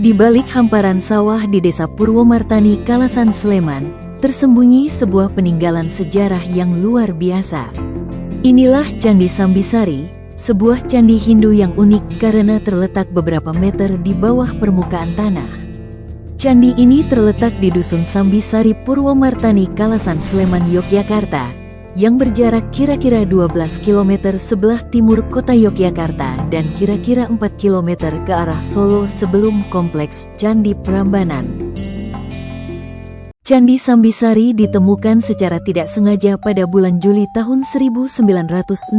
Di balik hamparan sawah di Desa Purwomartani, Kalasan, Sleman, tersembunyi sebuah peninggalan sejarah yang luar biasa. Inilah Candi Sambisari, sebuah candi Hindu yang unik karena terletak beberapa meter di bawah permukaan tanah. Candi ini terletak di Dusun Sambisari, Purwomartani, Kalasan, Sleman, Yogyakarta, yang berjarak kira-kira 12 km sebelah timur kota Yogyakarta dan kira-kira 4 km ke arah Solo sebelum kompleks Candi Prambanan. Candi Sambisari ditemukan secara tidak sengaja pada bulan Juli tahun 1966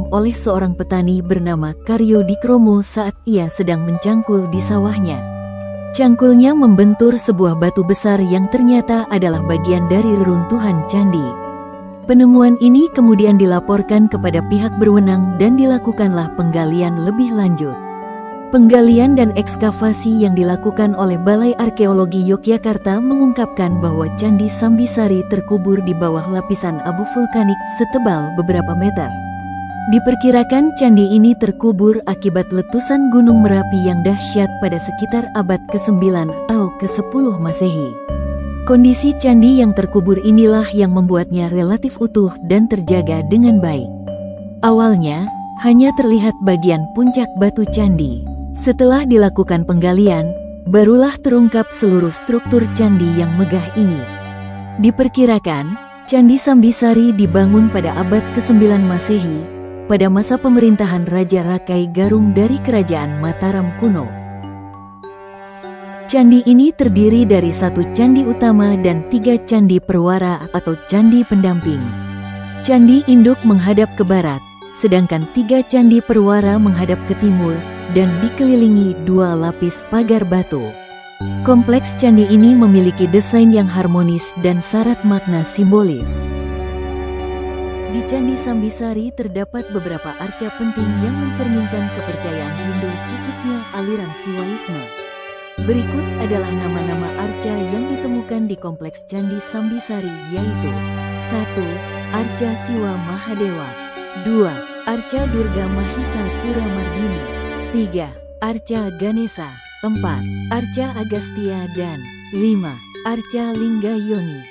oleh seorang petani bernama Karyo Dikromo saat ia sedang mencangkul di sawahnya. Cangkulnya membentur sebuah batu besar yang ternyata adalah bagian dari reruntuhan candi. Penemuan ini kemudian dilaporkan kepada pihak berwenang dan dilakukanlah penggalian lebih lanjut. Penggalian dan ekskavasi yang dilakukan oleh Balai Arkeologi Yogyakarta mengungkapkan bahwa Candi Sambisari terkubur di bawah lapisan abu vulkanik setebal beberapa meter. Diperkirakan candi ini terkubur akibat letusan Gunung Merapi yang dahsyat pada sekitar abad ke-9 atau ke-10 Masehi. Kondisi candi yang terkubur inilah yang membuatnya relatif utuh dan terjaga dengan baik. Awalnya, hanya terlihat bagian puncak batu candi. Setelah dilakukan penggalian, barulah terungkap seluruh struktur candi yang megah ini. Diperkirakan, Candi Sambisari dibangun pada abad ke-9 Masehi, pada masa pemerintahan Raja Rakai Garung dari Kerajaan Mataram kuno. Candi ini terdiri dari satu candi utama dan 3 candi perwara atau candi pendamping. Candi induk menghadap ke barat, sedangkan 3 candi perwara menghadap ke timur dan dikelilingi 2 lapis pagar batu. Kompleks candi ini memiliki desain yang harmonis dan syarat makna simbolis. Di Candi Sambisari terdapat beberapa arca penting yang mencerminkan kepercayaan Hindu, khususnya aliran Siwaisme. Berikut adalah nama-nama arca yang ditemukan di kompleks Candi Sambisari, yaitu 1. Arca Siwa Mahadewa, 2. Arca Durga Mahisa Suramardini, 3. Arca Ganesha, 4. Arca Agastya, dan 5. Arca Lingga Yoni.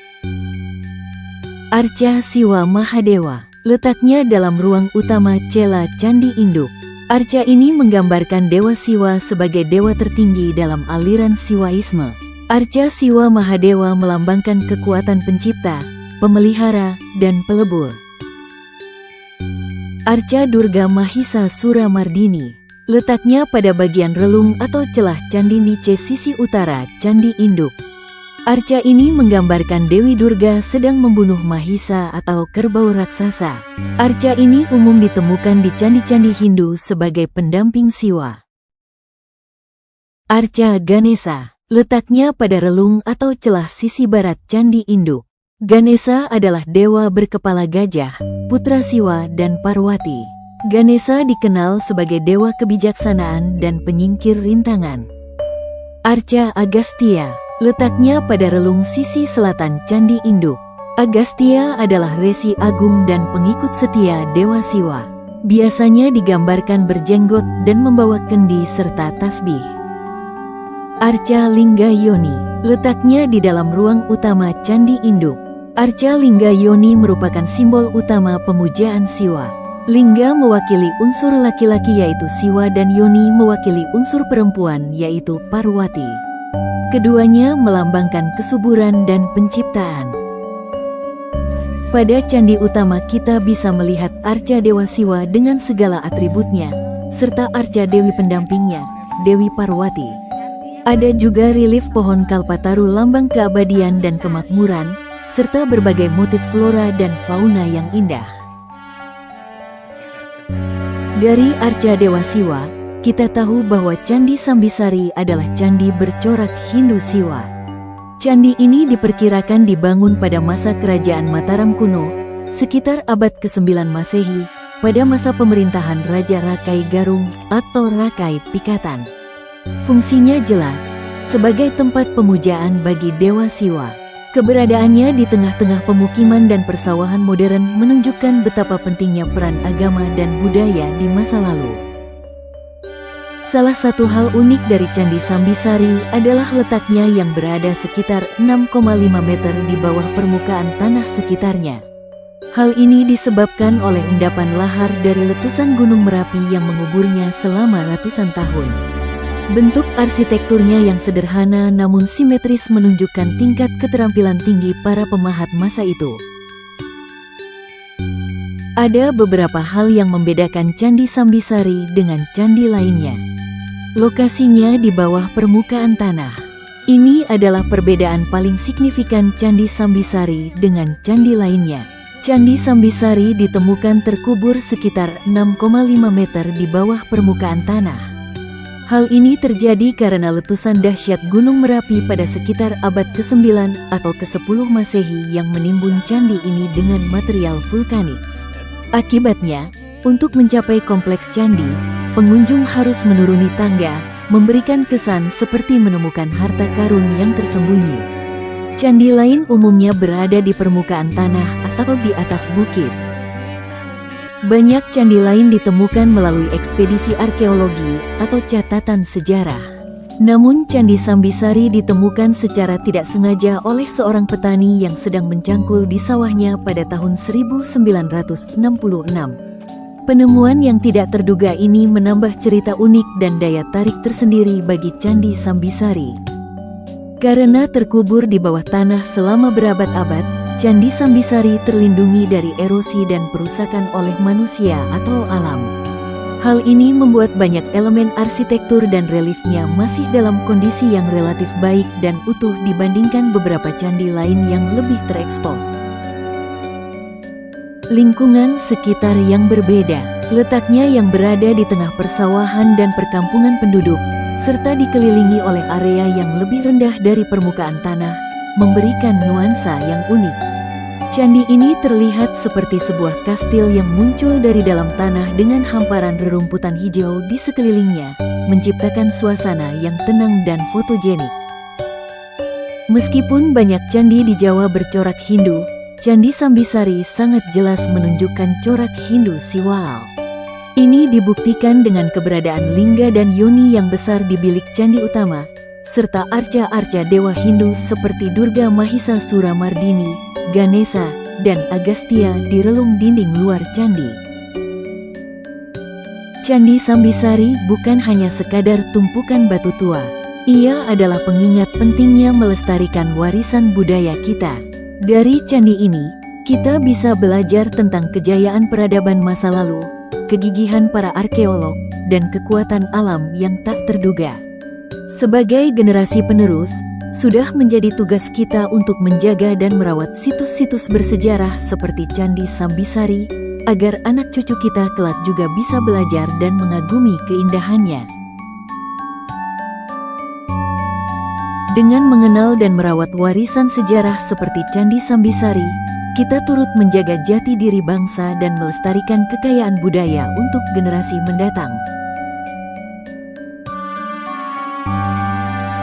Arca Siwa Mahadewa letaknya dalam ruang utama cela Candi Induk. Arca ini menggambarkan Dewa Siwa sebagai dewa tertinggi dalam aliran Siwaisme. Arca Siwa Mahadewa melambangkan kekuatan pencipta, pemelihara, dan pelebur. Arca Durga Mahisa Suramardini letaknya pada bagian relung atau celah Candi Nice sisi utara Candi Induk. Arca ini menggambarkan Dewi Durga sedang membunuh Mahisa atau kerbau raksasa. Arca ini umum ditemukan di candi-candi Hindu sebagai pendamping Siwa. Arca Ganesha letaknya pada relung atau celah sisi barat Candi Induk. Ganesha adalah dewa berkepala gajah, putra Siwa dan Parwati. Ganesha dikenal sebagai dewa kebijaksanaan dan penyingkir rintangan. Arca Agastya letaknya pada relung sisi selatan Candi Induk. Agastya adalah resi agung dan pengikut setia Dewa Siwa. Biasanya digambarkan berjenggot dan membawa kendi serta tasbih. Arca Lingga Yoni letaknya di dalam ruang utama Candi Induk. Arca Lingga Yoni merupakan simbol utama pemujaan Siwa. Lingga mewakili unsur laki-laki yaitu Siwa dan Yoni mewakili unsur perempuan yaitu Parwati. Keduanya melambangkan kesuburan dan penciptaan. Pada candi utama kita bisa melihat arca Dewa Siwa dengan segala atributnya, serta arca Dewi pendampingnya, Dewi Parwati. Ada juga relief pohon kalpataru lambang keabadian dan kemakmuran, serta berbagai motif flora dan fauna yang indah. Dari arca Dewa Siwa, kita tahu bahwa Candi Sambisari adalah candi bercorak Hindu Siwa. Candi ini diperkirakan dibangun pada masa Kerajaan Mataram kuno, sekitar abad ke-9 Masehi, pada masa pemerintahan Raja Rakai Garung atau Rakai Pikatan. Fungsinya jelas, sebagai tempat pemujaan bagi Dewa Siwa. Keberadaannya di tengah-tengah pemukiman dan persawahan modern menunjukkan betapa pentingnya peran agama dan budaya di masa lalu. Salah satu hal unik dari Candi Sambisari adalah letaknya yang berada sekitar 6,5 meter di bawah permukaan tanah sekitarnya. Hal ini disebabkan oleh endapan lahar dari letusan Gunung Merapi yang menguburnya selama ratusan tahun. Bentuk arsitekturnya yang sederhana namun simetris menunjukkan tingkat keterampilan tinggi para pemahat masa itu. Ada beberapa hal yang membedakan Candi Sambisari dengan candi lainnya. Lokasinya di bawah permukaan tanah. Ini adalah perbedaan paling signifikan Candi Sambisari dengan candi lainnya. Candi Sambisari ditemukan terkubur sekitar 6,5 meter di bawah permukaan tanah. Hal ini terjadi karena letusan dahsyat Gunung Merapi pada sekitar abad ke-9 atau ke-10 Masehi yang menimbun candi ini dengan material vulkanik. Akibatnya, untuk mencapai kompleks candi, pengunjung harus menuruni tangga, memberikan kesan seperti menemukan harta karun yang tersembunyi. Candi lain umumnya berada di permukaan tanah atau di atas bukit. Banyak candi lain ditemukan melalui ekspedisi arkeologi atau catatan sejarah. Namun Candi Sambisari ditemukan secara tidak sengaja oleh seorang petani yang sedang mencangkul di sawahnya pada tahun 1966. Penemuan yang tidak terduga ini menambah cerita unik dan daya tarik tersendiri bagi Candi Sambisari. Karena terkubur di bawah tanah selama berabad-abad, Candi Sambisari terlindungi dari erosi dan perusakan oleh manusia atau alam. Hal ini membuat banyak elemen arsitektur dan reliefnya masih dalam kondisi yang relatif baik dan utuh dibandingkan beberapa candi lain yang lebih terekspos. Lingkungan sekitar yang berbeda, letaknya yang berada di tengah persawahan dan perkampungan penduduk, serta dikelilingi oleh area yang lebih rendah dari permukaan tanah, memberikan nuansa yang unik. Candi ini terlihat seperti sebuah kastil yang muncul dari dalam tanah dengan hamparan rerumputan hijau di sekelilingnya, menciptakan suasana yang tenang dan fotogenik. Meskipun banyak candi di Jawa bercorak Hindu, Candi Sambisari sangat jelas menunjukkan corak Hindu Siwal. Ini dibuktikan dengan keberadaan lingga dan yoni yang besar di bilik candi utama, serta arca-arca dewa Hindu seperti Durga Mahisa Suramardini, Ganesha, dan Agastya di relung dinding luar candi. Candi Sambisari bukan hanya sekadar tumpukan batu tua. Ia adalah pengingat pentingnya melestarikan warisan budaya kita. Dari candi ini, kita bisa belajar tentang kejayaan peradaban masa lalu, kegigihan para arkeolog, dan kekuatan alam yang tak terduga. Sebagai generasi penerus, sudah menjadi tugas kita untuk menjaga dan merawat situs-situs bersejarah seperti Candi Sambisari, agar anak cucu kita kelak juga bisa belajar dan mengagumi keindahannya. Dengan mengenal dan merawat warisan sejarah seperti Candi Sambisari, kita turut menjaga jati diri bangsa dan melestarikan kekayaan budaya untuk generasi mendatang.